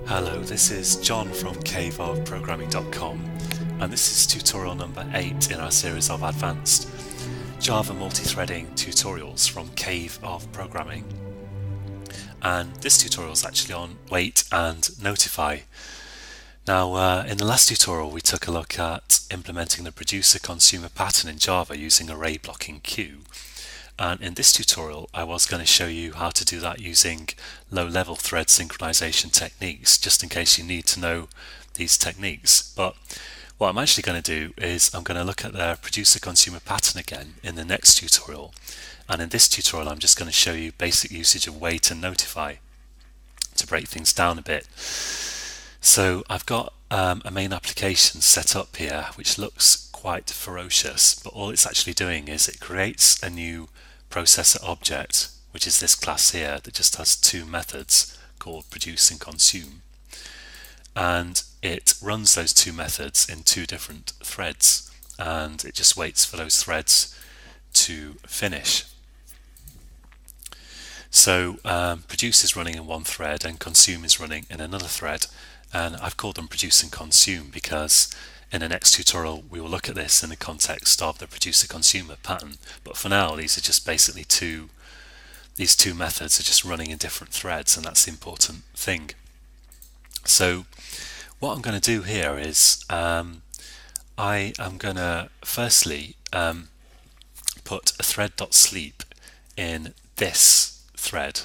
Hello, this is John from caveofprogramming.com, and this is tutorial number 8 in our series of advanced Java multi-threading tutorials from Cave of Programming. And this tutorial is actually on wait and notify. Now, in the last tutorial we took a look at implementing the producer-consumer pattern in Java using array blocking queue. And in this tutorial I was going to show you how to do that using low-level thread synchronization techniques, just in case you need to know these techniques. But what I'm actually going to do is I'm going to look at the producer-consumer pattern again in the next tutorial, and in this tutorial I'm just going to show you basic usage of wait and notify to break things down a bit. So I've got a main application set up here which looks quite ferocious, but all it's actually doing is it creates a new processor object, which is this class here that just has two methods called produce and consume, and it runs those two methods in two different threads, and it just waits for those threads to finish. So produce is running in one thread and consume is running in another thread, and I've called them produce and consume because in the next tutorial we will look at this in the context of the producer-consumer pattern. But for now, these are just basically these two methods are just running in different threads, and that's the important thing. So what I'm going to do here is I am going to firstly put a thread.sleep in this thread,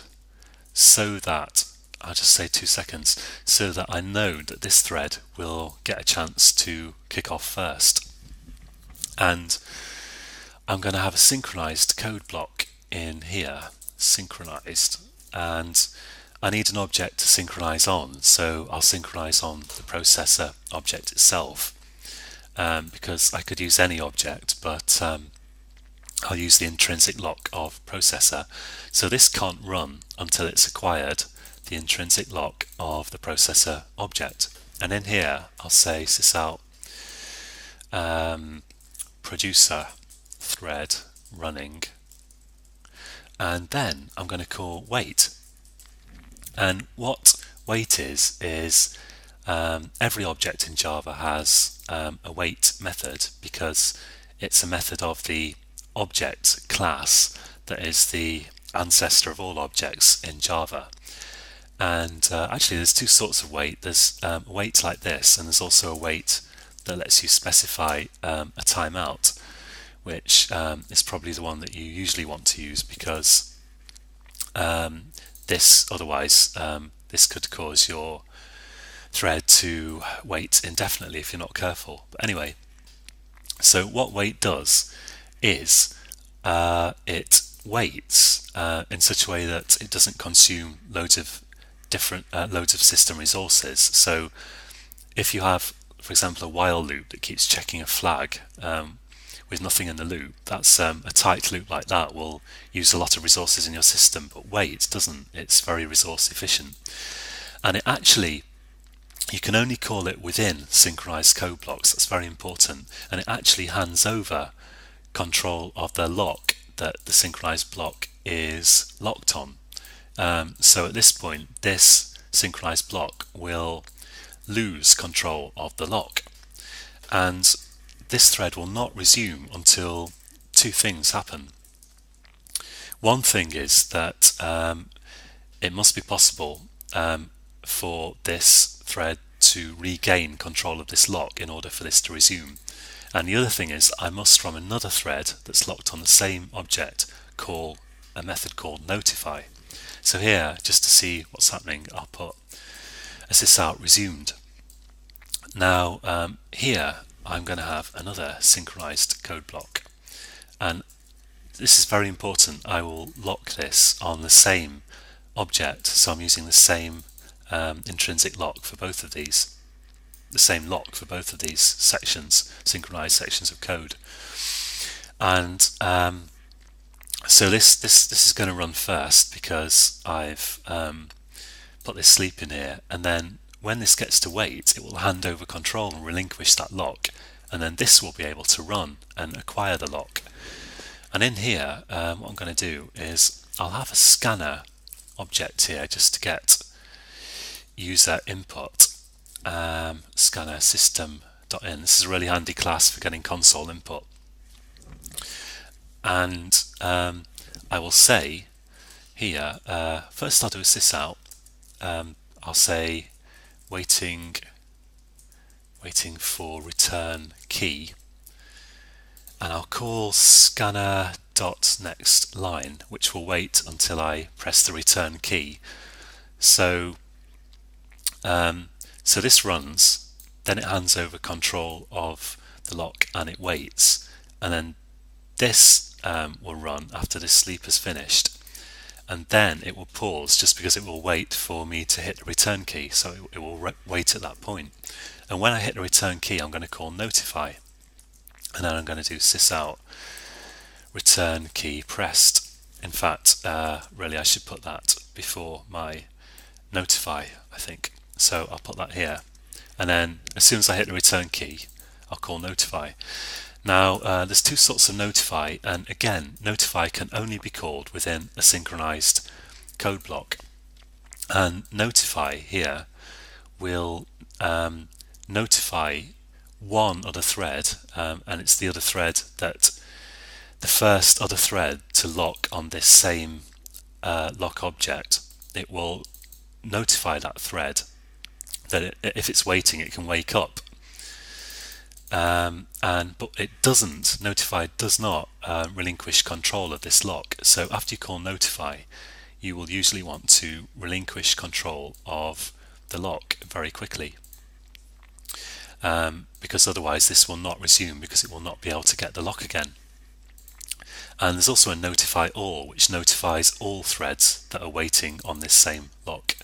so that I'll just say 2 seconds, so that I know that this thread will get a chance to kick off first. And I'm going to have a synchronized code block in here, synchronized, and I need an object to synchronize on, so I'll synchronize on the processor object itself, because I could use any object, but I'll use the intrinsic lock of processor. So this can't run until it's acquired the intrinsic lock of the processor object. And in here I'll say sysout producer thread running, and then I'm going to call wait. And what wait is every object in Java has a wait method, because it's a method of the object class that is the ancestor of all objects in Java. And actually there's two sorts of wait. There's a wait like this, and there's also a wait that lets you specify a timeout, which is probably the one that you usually want to use, because this could cause your thread to wait indefinitely if you're not careful. But anyway, so what wait does is it waits in such a way that it doesn't consume loads of system resources. So if you have, for example, a while loop that keeps checking a flag with nothing in the loop, that's a tight loop like that will use a lot of resources in your system. But wait doesn't. It's very resource efficient, and it actually, you can only call it within synchronized code blocks. That's very important, and it actually hands over control of the lock that the synchronized block is locked on. So at this point, this synchronized block will lose control of the lock, and this thread will not resume until two things happen. One thing is that it must be possible for this thread to regain control of this lock in order for this to resume. And the other thing is I must, from another thread that's locked on the same object, call a method called notify. So here, just to see what's happening, I'll put a sysout resumed. Now here I'm going to have another synchronized code block, and this is very important. I will lock this on the same object, so I'm using the same intrinsic lock for both of these, the same lock for both of these sections, synchronized sections of code. And so this is going to run first because I've put this sleep in here, and then when this gets to wait, it will hand over control and relinquish that lock, and then this will be able to run and acquire the lock. And in here, what I'm going to do is I'll have a scanner object here just to get user input scanner system.in. This is a really handy class for getting console input. And I will say here, first I'll do a sysout. I'll say waiting for return key, and I'll call scanner.nextLine, which will wait until I press the return key. So this runs, then it hands over control of the lock and it waits, and then this will run after this sleep has finished, and then it will pause just because it will wait for me to hit the return key. So it will wait at that point, and when I hit the return key I'm going to call notify, and then I'm going to do sysout return key pressed. In fact, really I should put that before my notify, I think. So I'll put that here, and then as soon as I hit the return key I'll call notify. Now there's two sorts of notify, and again notify can only be called within a synchronized code block, and notify here will notify one other thread, and it's the other thread that the first other thread to lock on this same lock object. It will notify that thread that if it's waiting it can wake up, but it doesn't, notify does not relinquish control of this lock. So after you call notify you will usually want to relinquish control of the lock very quickly, because otherwise this will not resume, because it will not be able to get the lock again. And there's also a notify all, which notifies all threads that are waiting on this same lock.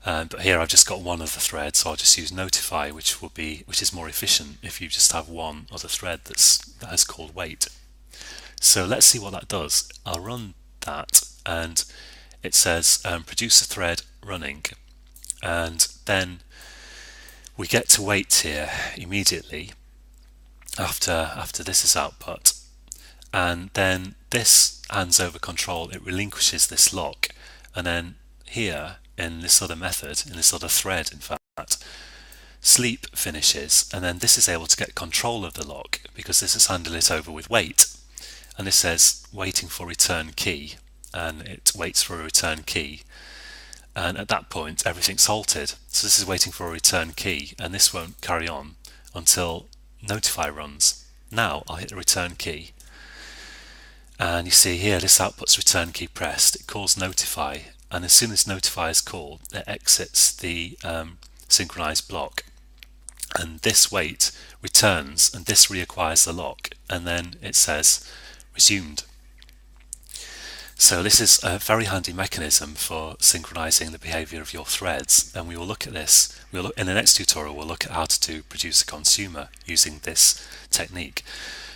But here I've just got one other thread, so I'll just use notify, which is more efficient if you just have one other thread that has called wait. So let's see what that does. I'll run that, and it says produce a thread running, and then we get to wait here immediately after this is output, and then this hands over control, it relinquishes this lock, and then here in this other method, in this other thread in fact, sleep finishes, and then this is able to get control of the lock because this has handled it over with wait, and this says waiting for return key, and it waits for a return key, and at that point everything's halted. So this is waiting for a return key, and this won't carry on until notify runs. Now I'll hit the return key, and you see here this outputs return key pressed. It calls notify, and as soon as notify is called it exits the synchronized block, and this wait returns and this reacquires the lock, and then it says resumed. So this is a very handy mechanism for synchronizing the behavior of your threads, and we will look at this. In the next tutorial we'll look at how to produce a consumer using this technique.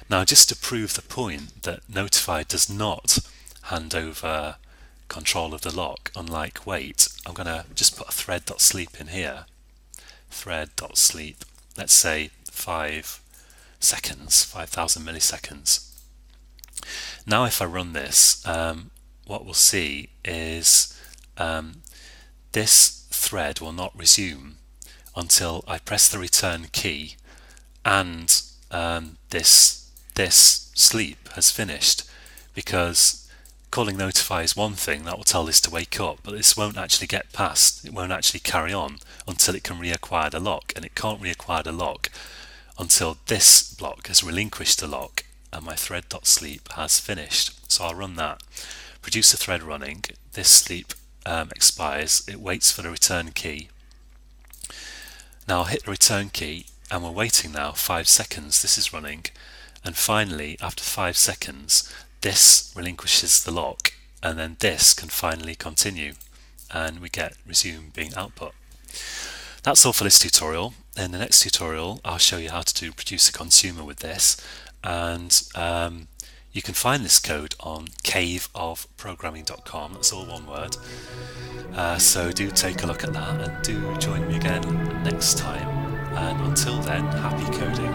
Now, just to prove the point that notify does not hand over control of the lock, unlike wait, I'm going to just put a thread.sleep in here. Thread.sleep, let's say 5 seconds, 5,000 milliseconds. Now if I run this, what we'll see is this thread will not resume until I press the return key and this sleep has finished, because calling notify is one thing that will tell this to wake up, but this won't actually get past, it won't actually carry on until it can reacquire the lock, and it can't reacquire the lock until this block has relinquished the lock and my thread.sleep has finished. So I'll run that, produce a thread running, this sleep expires, it waits for the return key. Now I'll hit the return key, and we're waiting now 5 seconds, this is running, and finally after 5 seconds this relinquishes the lock, and then this can finally continue, and we get resume being output. That's all for this tutorial. In the next tutorial I'll show you how to produce a consumer with this, and you can find this code on caveofprogramming.com, that's all one word. So do take a look at that, and do join me again next time, and until then, happy coding.